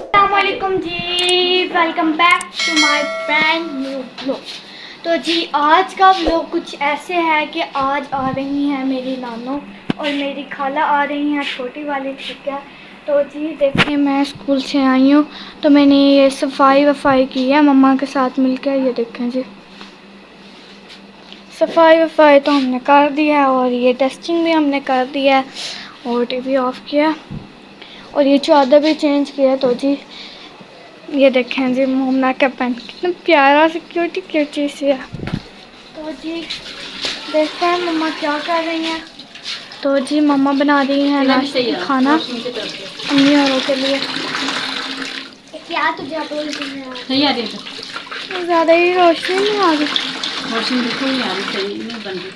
अस्सलामुअलैकुम जी, welcome back to my brand new blog. तो जी आज का ब्लॉग कुछ ऐसे है कि आज आ रही हैं मेरी नानू और मेरी खाला आ रही हैं, छोटी वाली, ठीक है। तो जी देखिए मैं स्कूल से आई हूँ तो मैंने ये सफाई की है मम्मा के साथ मिलकर। ये देखें जी, सफाई तो हमने कर दिया है और ये डस्टिंग भी हमने कर दिया है और टीवी ऑफ किया और ये चादर भी चेंज किया। तो जी ये देखें जी मोमना का पेन कितना प्यारा सा क्यूटी सी है। तो जी देखते हैं मम्मा क्या कर रही हैं। तो जी मम्मा बना रही हैं नाश्ते का खाना अम्मी औरों के लिए। क्या तुझे बोल रही है? सही आ रही है, ज़्यादा ही रोशनी नहीं आ रही। रोशनी बिल्कुल नहीं आ रही, सही नहीं बन रही।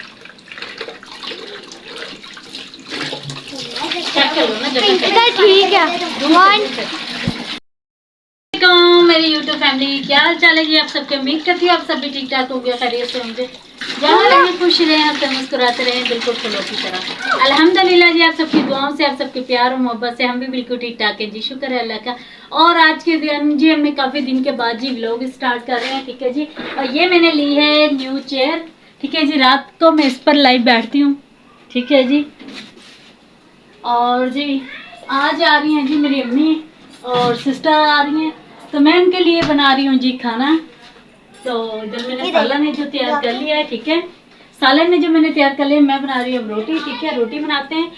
चेक कर लो ना जगह। ठीक है। मेरी यूट्यूब फैमिली, क्या हाल चाल है जी? आप सबके उम्मीद करती हूँ आप सब भी ठीक ठाक होंगे, खैरियत से होंगे, जहाँ रहें खुश रहें, हंसते मुस्कुराते रहें, बिल्कुल फूलों की तरह। अल्हम्दुलिल्लाह जी, आप सबकी दुआओं से, आप सबके प्यार और मोहब्बत से हम भी बिल्कुल ठीक ठाक हैं जी, शुक्र है अल्लाह का। और आज के दिन जी हमने काफ़ी दिन के बाद जी व्लॉग स्टार्ट कर रहे हैं, ठीक है जी। और ये मैंने ली है न्यू चेयर, ठीक है जी। रात को मैं इस पर लाइव बैठती हूँ, ठीक है जी। और जी आज आ रही हैं जी मेरी अम्मी और सिस्टर आ रही हैं, तो मैं उनके लिए बना रही हूँ जी खाना। तो इधर मैंने सालन है जो तैयार कर लिया है, ठीक है। सालन में जो मैंने तैयार कर लिया, मैं बना रही हूँ रोटी, ठीक है। रोटी बनाते हैं।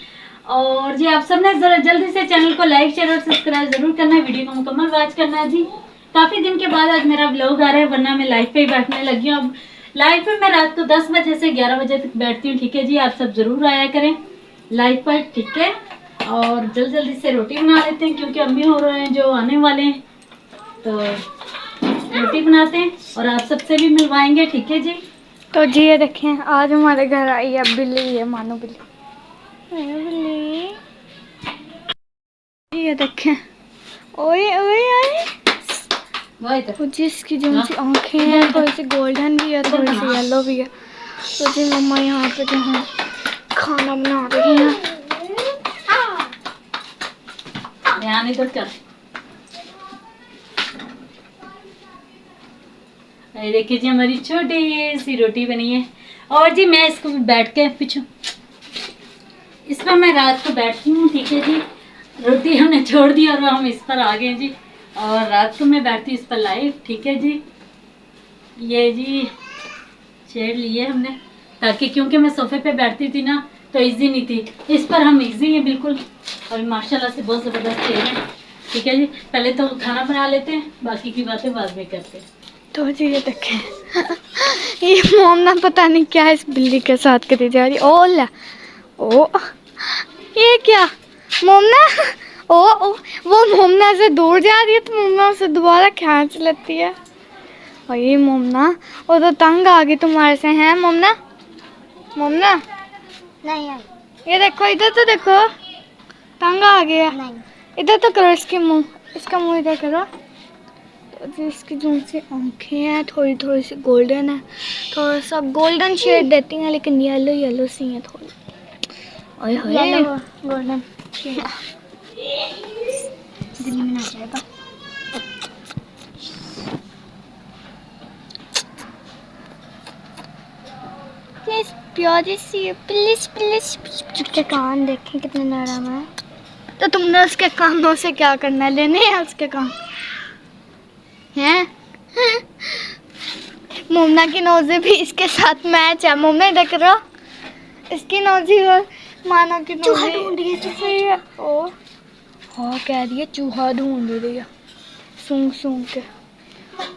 और जी आप सब ने जरा जल्दी से चैनल को लाइक शेयर और सब्सक्राइब जरूर करना है, वीडियो को मुकम्मल वॉच करना है जी। काफ़ी दिन के बाद आज मेरा व्लॉग आ रहा है, वरना मैं लाइव पे ही बैठने लगी हूँ। अब लाइव पे मैं रात को 10 बजे से 11 बजे तक बैठती हूँ, ठीक है जी। आप सब जरूर आया करें लाइव पर, ठीक है। और जल्दी से रोटी बना लेते हैं क्योंकि अम्मी हो रहे हैं जो आने वाले हैं, तो रोटी बनाते हैं और आप सबसे भी मिलवाएंगे, ठीक है जी। तो जी ये देखें आज हमारे घर आई है बिल्ली, है मानो बिल्ली, बिल्ली। ये देखें, ओए ओए ओए। तो जिसकी जो सी आँखें हैं थोड़ी सी गोल्डन भी है, थोड़ी सी येलो भी है। तो जी मम्मा यहाँ पे जो है खाना बना रही हैं। ध्यान इधर कर। देखिए जी हमारी छोटी सी रोटी बनी है। और जी मैं इसको बैठ के पीछू इस पर मैं रात को बैठती हूँ, ठीक है जी। रोटी हमने छोड़ दी और हम इस पर आ गए जी। और रात को मैं बैठती हूँ इस पर लाइव, ठीक है जी। ये जी चेयर लिए हमने ताकि, क्योंकि मैं सोफे पे बैठती थी ना तो इजी नहीं थी, इस पर हम इजी हैं बिल्कुल। और माशाल्लाह से बहुत ज़बरदस्त चेयर है, ठीक है जी। पहले तो खाना बना लेते हैं, बाकी की बातें बाद में करते हैं। तो जी ये देखें ये मोमना पता नहीं क्या इस बिल्ली के साथ करी जा रही। ओ ला, ओ ये क्या मोमना, ओ वो मोमना से दूर जा रही है तो मोमना उसे दोबारा खींच लेती है। और ये मोमना वो तो तंग आ गई तुम्हारे से, हैं मोमना? मोमना नहीं है, ये देखो इधर तो देखो, तंग आ गया। इधर तो करो इसके मुंह, इसका मुंह इधर करो। तो जी इसकी जो सी आँखें हैं थोड़ी सी गोल्डन है, थोड़ा सा गोल्डन शेड देती हैं, लेकिन येलो सी हैं थोड़ी। ओए होए गोल्डन दिल्ली में आ जाएगा। प्यारी सी उसके कान देखें कितने नरम है। तो तुमने उसके कानों से क्या करना है, लेने हैं उसके कान हैं? मोमना की नोज़ें भी इसके साथ मैच है। मोमना इधर करो, इसकी नोज़ी और मानो की चूहा ढूंढ रही है। ओ हाँ कह रही है चूहा ढूंढ रही है सूंघ के।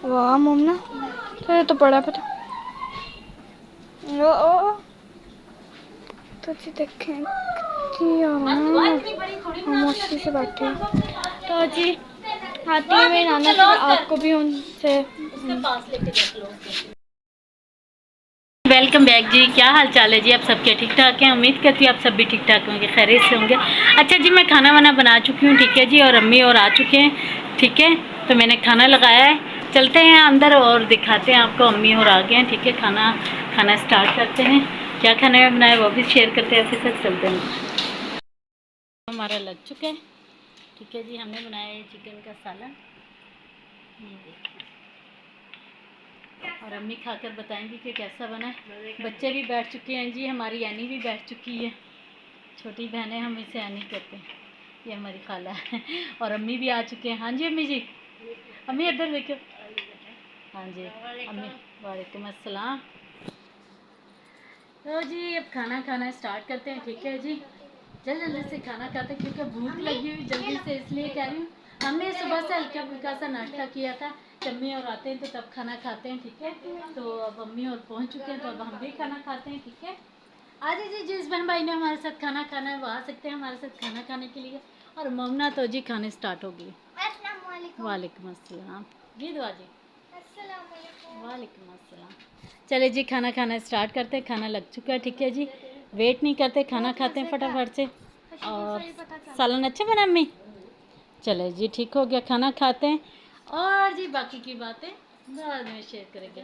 वाह मोमना तो ये तो बड़ा पता। ओ तो जी देखें मस्ती से बैठी है। तो जी आती है मेरी नाना, तो आपको भी उनसे वेलकम बैक जी, क्या हाल चाल है जी? आप सबके ठीक ठाक हैं, उम्मीद करती हूँ आप सब भी ठीक ठाक होंगे, खैरियत से होंगे। अच्छा जी मैं खाना वाना बना चुकी हूँ, ठीक है जी। और अम्मी और आ चुके हैं, ठीक है। तो मैंने खाना लगाया है, चलते हैं अंदर और दिखाते हैं आपको। अम्मी और आ गए हैं, ठीक है। खाना स्टार्ट करते हैं, क्या खाने में बनाया वो भी शेयर करते हैं, फिर तक चलते हैं। हमारा लग चुका है, ठीक है जी, हमने बनाया है चिकन का सालन, ये देखिए। और अम्मी खाकर बताएंगी कि कैसा बना है। बच्चे भी बैठ चुके हैं जी, हमारी यानी भी बैठ चुकी है, छोटी बहनें हम इसे यानी कहते हैं, ये हमारी खाला है। और अम्मी भी आ चुके हैं। हाँ जी अम्मी जी, अम्मी इधर देखो। हाँ जी अम्मी, वालेकुम अस्सलाम। तो जी अब खाना खाना स्टार्ट करते हैं, ठीक है जी। जल्दी से खाना खाते हैं क्योंकि भूख लगी हुई जल्दी से, इसलिए कह रही हूँ। हमने सुबह से हल्का फुल्का सा नाश्ता किया था, अम्मी और आते हैं तो तब खाना खाते हैं, ठीक है। तो अब अम्मी और पहुँच चुके हैं, तो अब हम भी खाना खाते हैं, ठीक है। आज जी जिस बहन भाई ने हमारे साथ खाना खाना है वो आ सकते हैं हमारे साथ खाना खाने के लिए। और ममना तो जी खाने स्टार्ट हो गई। वालेकुम अस्सलाम जी, दुआ जी। वालेकुम अस्सलाम। चले जी खाना खाना स्टार्ट करते हैं, खाना लग चुका है, ठीक है जी। वेट नहीं करते, खाना खाते हैं फटाफट से। और सालन अच्छा बना अम्मी? चले जी ठीक हो गया, खाना खाते हैं और जी बाकी की बातें बाद में शेयर करेंगे।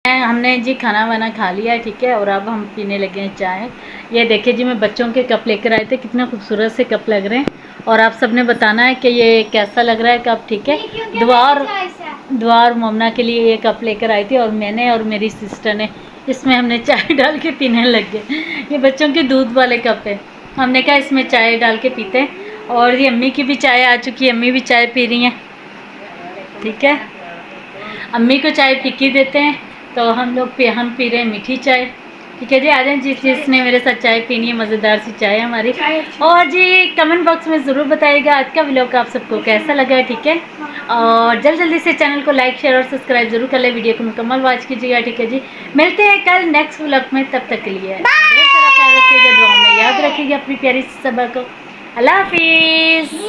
हमने जी खाना वाना खा लिया है, ठीक है। और अब हम पीने लगे हैं चाय। ये देखिए जी, मैं बच्चों के कप लेकर आए थे, कितना खूबसूरत से कप लग रहे हैं। और आप सबने बताना है कि ये कैसा लग रहा है कप, ठीक है। दुआ और मोमना के लिए ये कप लेकर आई थी, और मैंने और मेरी सिस्टर ने इसमें हमने चाय डाल के पीने लग गए। ये बच्चों के दूध वाले कप है, हमने कहा इसमें चाय डाल के पीते हैं। और ये अम्मी की भी चाय आ चुकी है, अम्मी भी चाय पी रही हैं, ठीक है। अम्मी को चाय फीकी देते हैं तो हम पी रहे हैं मीठी चाय, ठीक है जी। आ जाए जिसने मेरे साथ चाय पीनी है, मज़ेदार सी चाय है हमारी। और जी कमेंट बॉक्स में ज़रूर बताइएगा आज का व्लॉग आप सबको कैसा लगा है, ठीक है। और जल्दी से चैनल को लाइक शेयर और सब्सक्राइब जरूर कर ले, वीडियो को मुकम्मल वॉच कीजिएगा, ठीक है जी। मिलते हैं कल नेक्स्ट व्लॉग में, तब तक के लिए ढेर सारा ख्याल रखिएगा, दुआ में याद रखिएगा अपनी प्यारी सबा को। अल्लाह हाफिज़।